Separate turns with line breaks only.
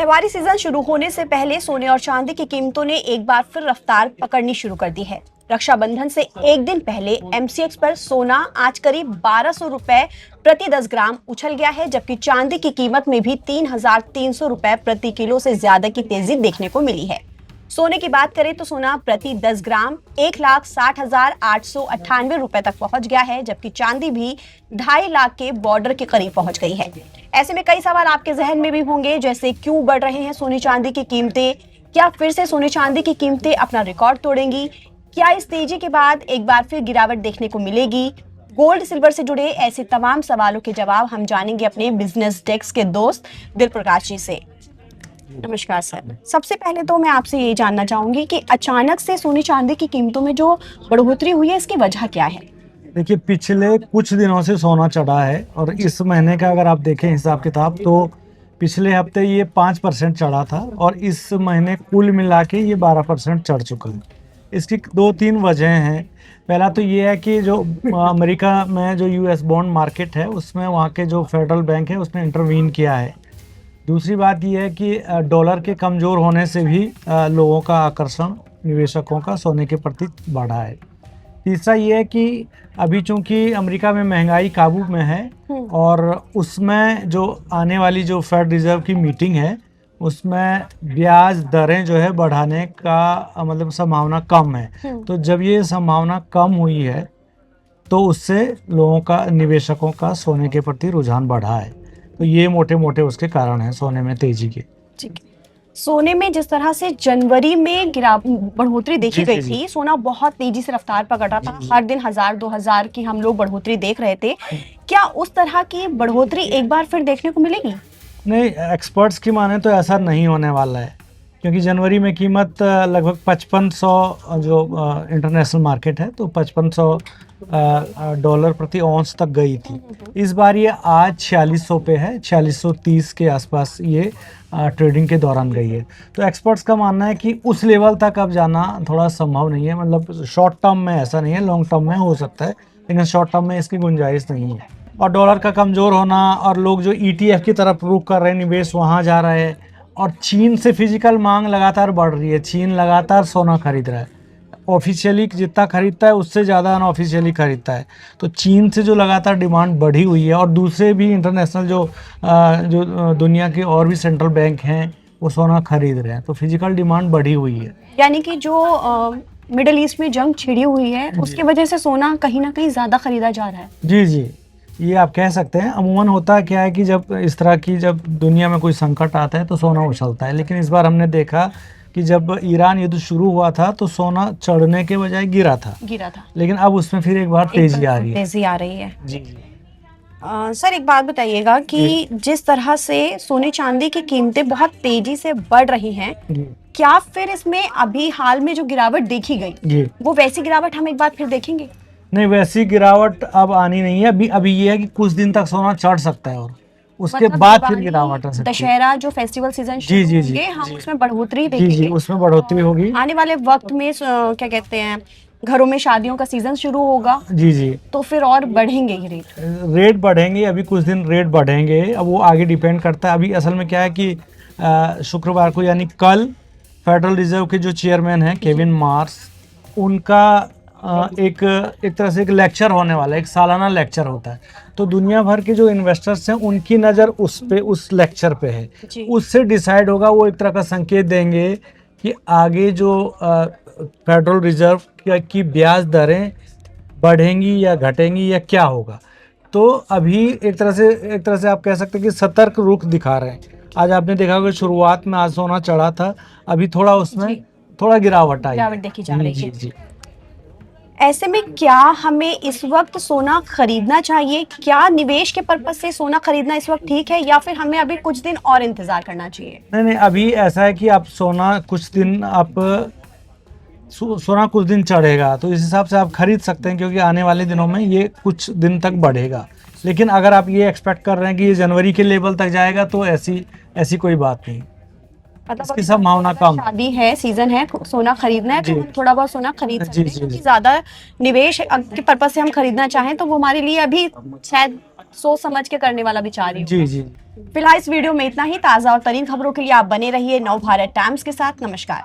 त्योहारी सीजन शुरू होने से पहले सोने और चांदी की कीमतों ने एक बार फिर रफ्तार पकड़नी शुरू कर दी है। रक्षाबंधन से एक दिन पहले एमसीएक्स पर सोना आज करीब 1200 रुपए प्रति 10 ग्राम उछल गया है, जबकि चांदी की कीमत में भी 3300 रुपए प्रति किलो से ज्यादा की तेजी देखने को मिली है। सोने की बात करें तो सोना प्रति 10 ग्राम 1,60,898 रुपए तक पहुंच गया है, जबकि चांदी भी 2.5 लाख के बॉर्डर के करीब पहुंच गई है। ऐसे में कई सवाल आपके जहन में भी होंगे, जैसे क्यों बढ़ रहे हैं सोने चांदी की कीमतें, क्या फिर से सोने चांदी की कीमतें अपना रिकॉर्ड तोड़ेंगी, क्या इस तेजी के बाद एक बार फिर गिरावट देखने को मिलेगी। गोल्ड सिल्वर से जुड़े ऐसे तमाम सवालों के जवाब हम जानेंगे अपने बिजनेस डेस्क के दोस्त दिल प्रकाश जी से। नमस्कार सर। सबसे पहले तो मैं आपसे ये जानना चाहूंगी कि अचानक से सोने चांदी की कीमतों में जो बढ़ोतरी हुई है, इसकी वजह क्या है?
देखिए, पिछले कुछ दिनों से सोना चढ़ा है और इस महीने का अगर आप देखें हिसाब किताब तो पिछले हफ्ते ये 5% चढ़ा था और इस महीने कुल मिला के ये 12% चढ़ चुका है। इसकी 2-3 वजह हैं। पहला तो ये है कि जो अमेरिका में जो यूएस बॉन्ड मार्केट है उसमें वहाँ के जो फेडरल बैंक है उसने इंटरवीन किया है। दूसरी बात यह है कि डॉलर के कमज़ोर होने से भी लोगों का आकर्षण निवेशकों का सोने के प्रति बढ़ा है। तीसरा ये है कि अभी चूंकि अमेरिका में महंगाई काबू में है और उसमें जो आने वाली जो फेड रिजर्व की मीटिंग है उसमें ब्याज दरें जो है बढ़ाने का मतलब संभावना कम है। तो जब ये संभावना कम हुई है तो उससे लोगों का निवेशकों का सोने के प्रति रुझान बढ़ा है। तो ये मोटे मोटे उसके कारण हैं सोने में तेजी के।
ठीक है। सोने में जिस तरह से जनवरी में बढ़ोतरी देखी गई थी, सोना बहुत तेजी से रफ्तार पकड़ रहा था, हर दिन 1000-2000 की हम लोग बढ़ोतरी देख रहे थे। क्या उस तरह की बढ़ोतरी एक बार फिर देखने को मिलेगी?
नहीं, एक्सपर्ट्स की माने तो ऐसा नहीं होने वाला है, क्योंकि जनवरी में कीमत लगभग 5500 जो इंटरनेशनल मार्केट है तो 5500 डॉलर प्रति औंस तक गई थी। इस बार ये आज 4600 पे है, 4630 के आसपास ये ट्रेडिंग के दौरान गई है। तो एक्सपर्ट्स का मानना है कि उस लेवल तक अब जाना थोड़ा संभव नहीं है। मतलब शॉर्ट टर्म में ऐसा नहीं है, लॉन्ग टर्म में हो सकता है, लेकिन शॉर्ट टर्म में इसकी गुंजाइश नहीं है। और डॉलर का कमज़ोर होना और लोग जो ETF की तरफ रुख कर रहे हैं, निवेश वहाँ जा रहा है, और चीन से फिजिकल मांग लगातार बढ़ रही है। चीन लगातार सोना खरीद रहा है, ऑफिशियली जितना खरीदता है उससे ज़्यादा अनऑफिशियली खरीदता है। तो चीन से जो लगातार डिमांड बढ़ी हुई है और दूसरे भी इंटरनेशनल जो दुनिया के और भी सेंट्रल बैंक हैं वो सोना खरीद रहे हैं, तो फिजिकल डिमांड बढ़ी हुई है।
यानी कि जो मिडिल ईस्ट में जंग छिड़ी हुई है उसकी वजह से सोना कहीं ना कहीं ज़्यादा खरीदा जा रहा है।
जी जी, ये आप कह सकते हैं। अमूमन होता क्या है कि जब इस तरह की जब दुनिया में कोई संकट आता है तो सोना उछलता है, लेकिन इस बार हमने देखा कि जब ईरान युद्ध शुरू हुआ था तो सोना चढ़ने के बजाय गिरा था, लेकिन अब उसमें फिर एक बार तेजी आ रही है। जी जी।
सर, एक बात बताइएगा कि जिस तरह से सोने चांदी की कीमतें बहुत तेजी से बढ़ रही हैं, क्या फिर इसमें अभी हाल में जो गिरावट देखी गई वो वैसी गिरावट हम एक बार फिर देखेंगे?
नहीं, वैसी गिरावट अब आनी नहीं है। अभी ये है कि कुछ दिन तक सोना चढ़ सकता है और उसके बाद फिर गिरावट आ सकती है।
दशहरा जो फेस्टिवल सीजन शुरू होंगे, हम उसमें बढ़ोतरी देखेंगे।
जी, उसमें बढ़ोतरी होगी।
आने वाले वक्त में क्या कहते हैं, घरों में शादियों का सीजन शुरू होगा।
जी जी,
तो फिर और बढ़ेंगे ये
रेट बढ़ेंगे। अभी कुछ दिन रेट बढ़ेंगे, अब वो आगे डिपेंड करता है। अभी असल में क्या है कि शुक्रवार को यानी कल फेडरल रिजर्व के जो चेयरमैन हैं केविन मार्श, उनका एक तरह से एक लेक्चर होने वाला है, एक सालाना लेक्चर होता है। तो दुनिया भर के जो इन्वेस्टर्स हैं उनकी नज़र उस लेक्चर पे है। उससे डिसाइड होगा, वो एक तरह का संकेत देंगे कि आगे जो फेडरल रिजर्व की ब्याज दरें बढ़ेंगी या घटेंगी या क्या होगा। तो अभी एक तरह से आप कह सकते हैं कि सतर्क रुख दिखा रहे हैं। आज आपने देखा होगा शुरुआत में आज सोना चढ़ा था, अभी थोड़ा उसमें थोड़ा गिरावट
देखी जा रही है। जी। ऐसे में क्या हमें इस वक्त सोना खरीदना चाहिए? क्या निवेश के पर्पज से सोना खरीदना इस वक्त ठीक है, या फिर हमें अभी कुछ दिन और इंतजार करना चाहिए?
नहीं, अभी ऐसा है कि आप सोना कुछ दिन चढ़ेगा तो इस हिसाब से आप खरीद सकते हैं, क्योंकि आने वाले दिनों में ये कुछ दिन तक बढ़ेगा। लेकिन अगर आप ये एक्सपेक्ट कर रहे हैं कि ये जनवरी के लेवल तक जाएगा तो ऐसी कोई बात नहीं। इसकी संभावना कम।
शादी है, सीजन है, सोना खरीदना है तो थोड़ा बहुत सोना खरीद सकते हैं। ज्यादा निवेश के पर्पज से हम खरीदना चाहें तो वो हमारे लिए अभी शायद सोच समझ के करने वाला बिचारी
जी जी।
फिलहाल इस वीडियो में इतना ही। ताजा और तरीन खबरों के लिए आप बने रहिए नव भारत टाइम्स के साथ। नमस्कार।